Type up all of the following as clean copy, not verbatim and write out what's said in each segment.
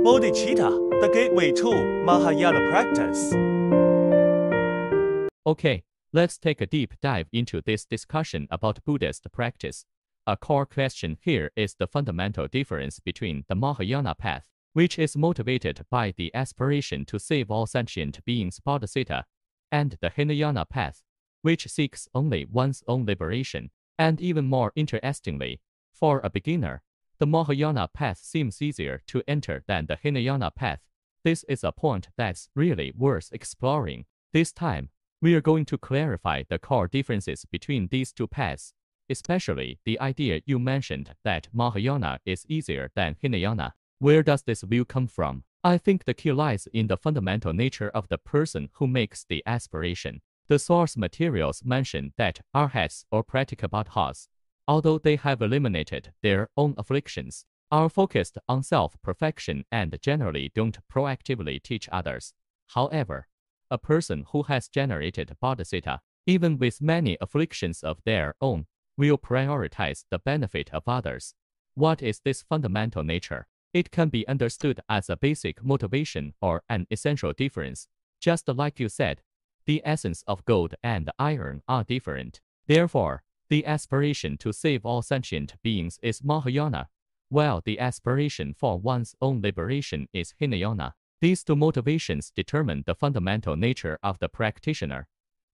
Bodhicitta, the gateway to Mahayana practice. Okay, let's take a deep dive into this discussion about Buddhist practice. A core question here is the fundamental difference between the Mahayana path, which is motivated by the aspiration to save all sentient beings bodhicitta, and the Hinayana path, which seeks only one's own liberation. And even more interestingly, for a beginner, the Mahayana path seems easier to enter than the Hinayana path. This is a point that's really worth exploring. This time, we are going to clarify the core differences between these two paths, especially the idea you mentioned that Mahayana is easier than Hinayana. Where does this view come from? I think the key lies in the fundamental nature of the person who makes the aspiration. The source materials mention that arhats or pratikabadhas, although they have eliminated their own afflictions, are focused on self-perfection and generally don't proactively teach others. However, a person who has generated bodhicitta, even with many afflictions of their own, will prioritize the benefit of others. What is this fundamental nature? It can be understood as a basic motivation or an essential difference. Just like you said, the essence of gold and iron are different. Therefore, the aspiration to save all sentient beings is Mahayana, while the aspiration for one's own liberation is Hinayana. These two motivations determine the fundamental nature of the practitioner.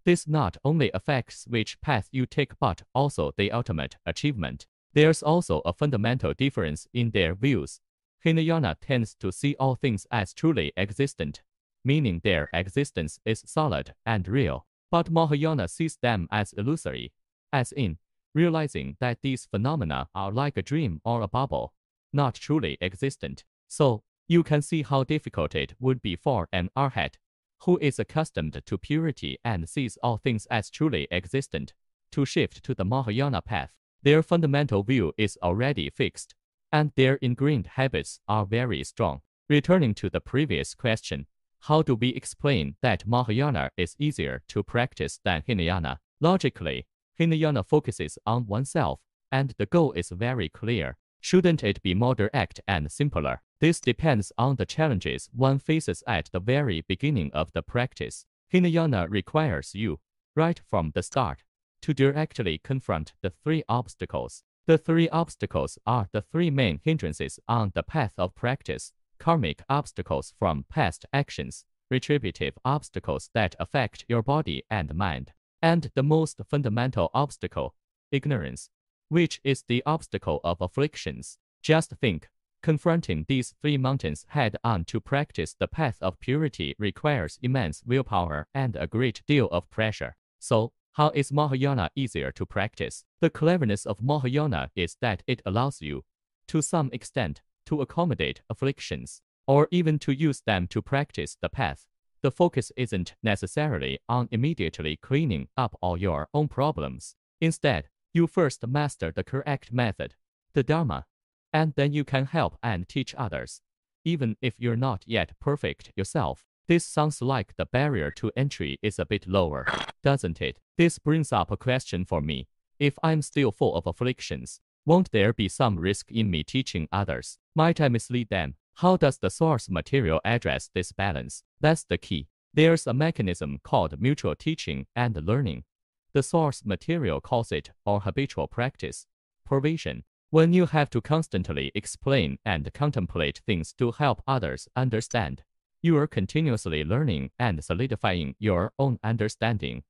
This not only affects which path you take but also the ultimate achievement. There's also a fundamental difference in their views. Hinayana tends to see all things as truly existent, meaning their existence is solid and real, but Mahayana sees them as illusory, as in, realizing that these phenomena are like a dream or a bubble, not truly existent. So, you can see how difficult it would be for an arhat, who is accustomed to purity and sees all things as truly existent, to shift to the Mahayana path. Their fundamental view is already fixed, and their ingrained habits are very strong. Returning to the previous question, how do we explain that Mahayana is easier to practice than Hinayana? Logically, Hinayana focuses on oneself, and the goal is very clear. Shouldn't it be more direct and simpler? This depends on the challenges one faces at the very beginning of the practice. Hinayana requires you, right from the start, to directly confront the three obstacles. The three obstacles are the three main hindrances on the path of practice: karmic obstacles from past actions, retributive obstacles that affect your body and mind, and the most fundamental obstacle, ignorance, which is the obstacle of afflictions. Just think, confronting these three mountains head-on to practice the path of purity requires immense willpower and a great deal of pressure. So, how is Mahayana easier to practice? The cleverness of Mahayana is that it allows you, to some extent, to accommodate afflictions, or even to use them to practice the path. The focus isn't necessarily on immediately cleaning up all your own problems. Instead, you first master the correct method, the Dharma, and then you can help and teach others, even if you're not yet perfect yourself. This sounds like the barrier to entry is a bit lower, doesn't it? This brings up a question for me. If I'm still full of afflictions, won't there be some risk in me teaching others? Might I mislead them? How does the source material address this balance? That's the key. There's a mechanism called mutual teaching and learning. The source material calls it, or habitual practice, pervasion. When you have to constantly explain and contemplate things to help others understand, you are continuously learning and solidifying your own understanding.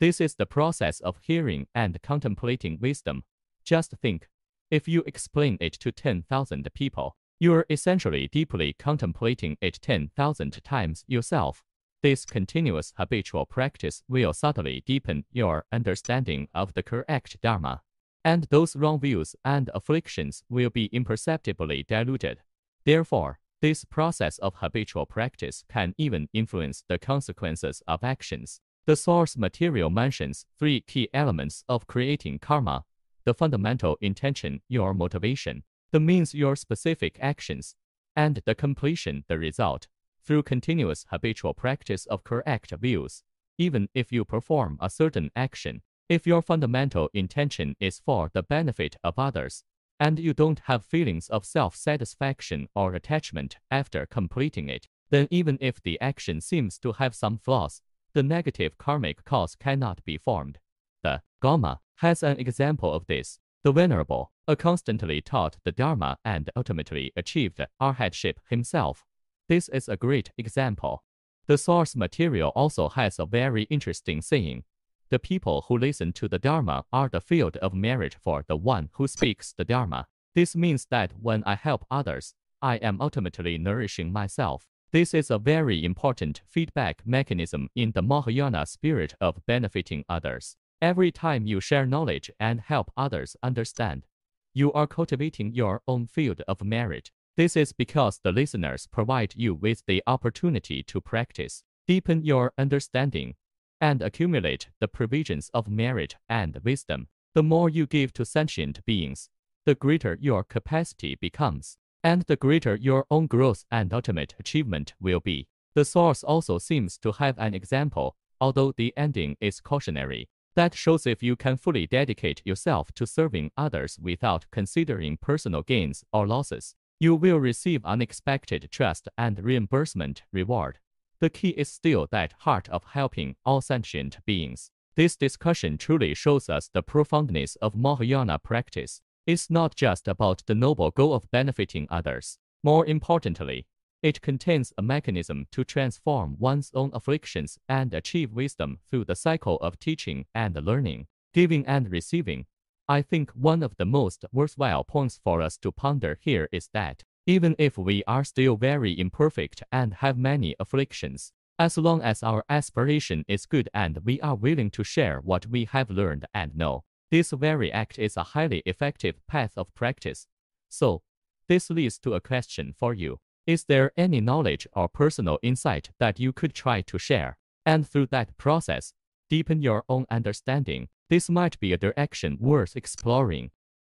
This is the process of hearing and contemplating wisdom. Just think, if you explain it to 10,000 people, you are essentially deeply contemplating it 10,000 times yourself. This continuous habitual practice will subtly deepen your understanding of the correct Dharma, and those wrong views and afflictions will be imperceptibly diluted. Therefore, this process of habitual practice can even influence the consequences of actions. The source material mentions three key elements of creating karma: the fundamental intention, your motivation; the means, your specific actions; and the completion, the result. Through continuous habitual practice of correct views, even if you perform a certain action, if your fundamental intention is for the benefit of others, and you don't have feelings of self-satisfaction or attachment after completing it, then even if the action seems to have some flaws, the negative karmic cause cannot be formed. The Goma has an example of this. The Venerable, constantly taught the Dharma and ultimately achieved arhatship himself. This is a great example. The source material also has a very interesting saying. The people who listen to the Dharma are the field of merit for the one who speaks the Dharma. This means that when I help others, I am ultimately nourishing myself. This is a very important feedback mechanism in the Mahayana spirit of benefiting others. Every time you share knowledge and help others understand, you are cultivating your own field of merit. This is because the listeners provide you with the opportunity to practice, deepen your understanding, and accumulate the provisions of merit and wisdom. The more you give to sentient beings, the greater your capacity becomes, and the greater your own growth and ultimate achievement will be. The source also seems to have an example, although the ending is cautionary, that shows if you can fully dedicate yourself to serving others without considering personal gains or losses, you will receive unexpected trust and reimbursement reward. The key is still that heart of helping all sentient beings. This discussion truly shows us the profoundness of Mahayana practice. It's not just about the noble goal of benefiting others. More importantly, it contains a mechanism to transform one's own afflictions and achieve wisdom through the cycle of teaching and learning, giving and receiving. I think one of the most worthwhile points for us to ponder here is that, even if we are still very imperfect and have many afflictions, as long as our aspiration is good and we are willing to share what we have learned and know, this very act is a highly effective path of practice. So, this leads to a question for you. Is there any knowledge or personal insight that you could try to share, and through that process, deepen your own understanding? This might be a direction worth exploring.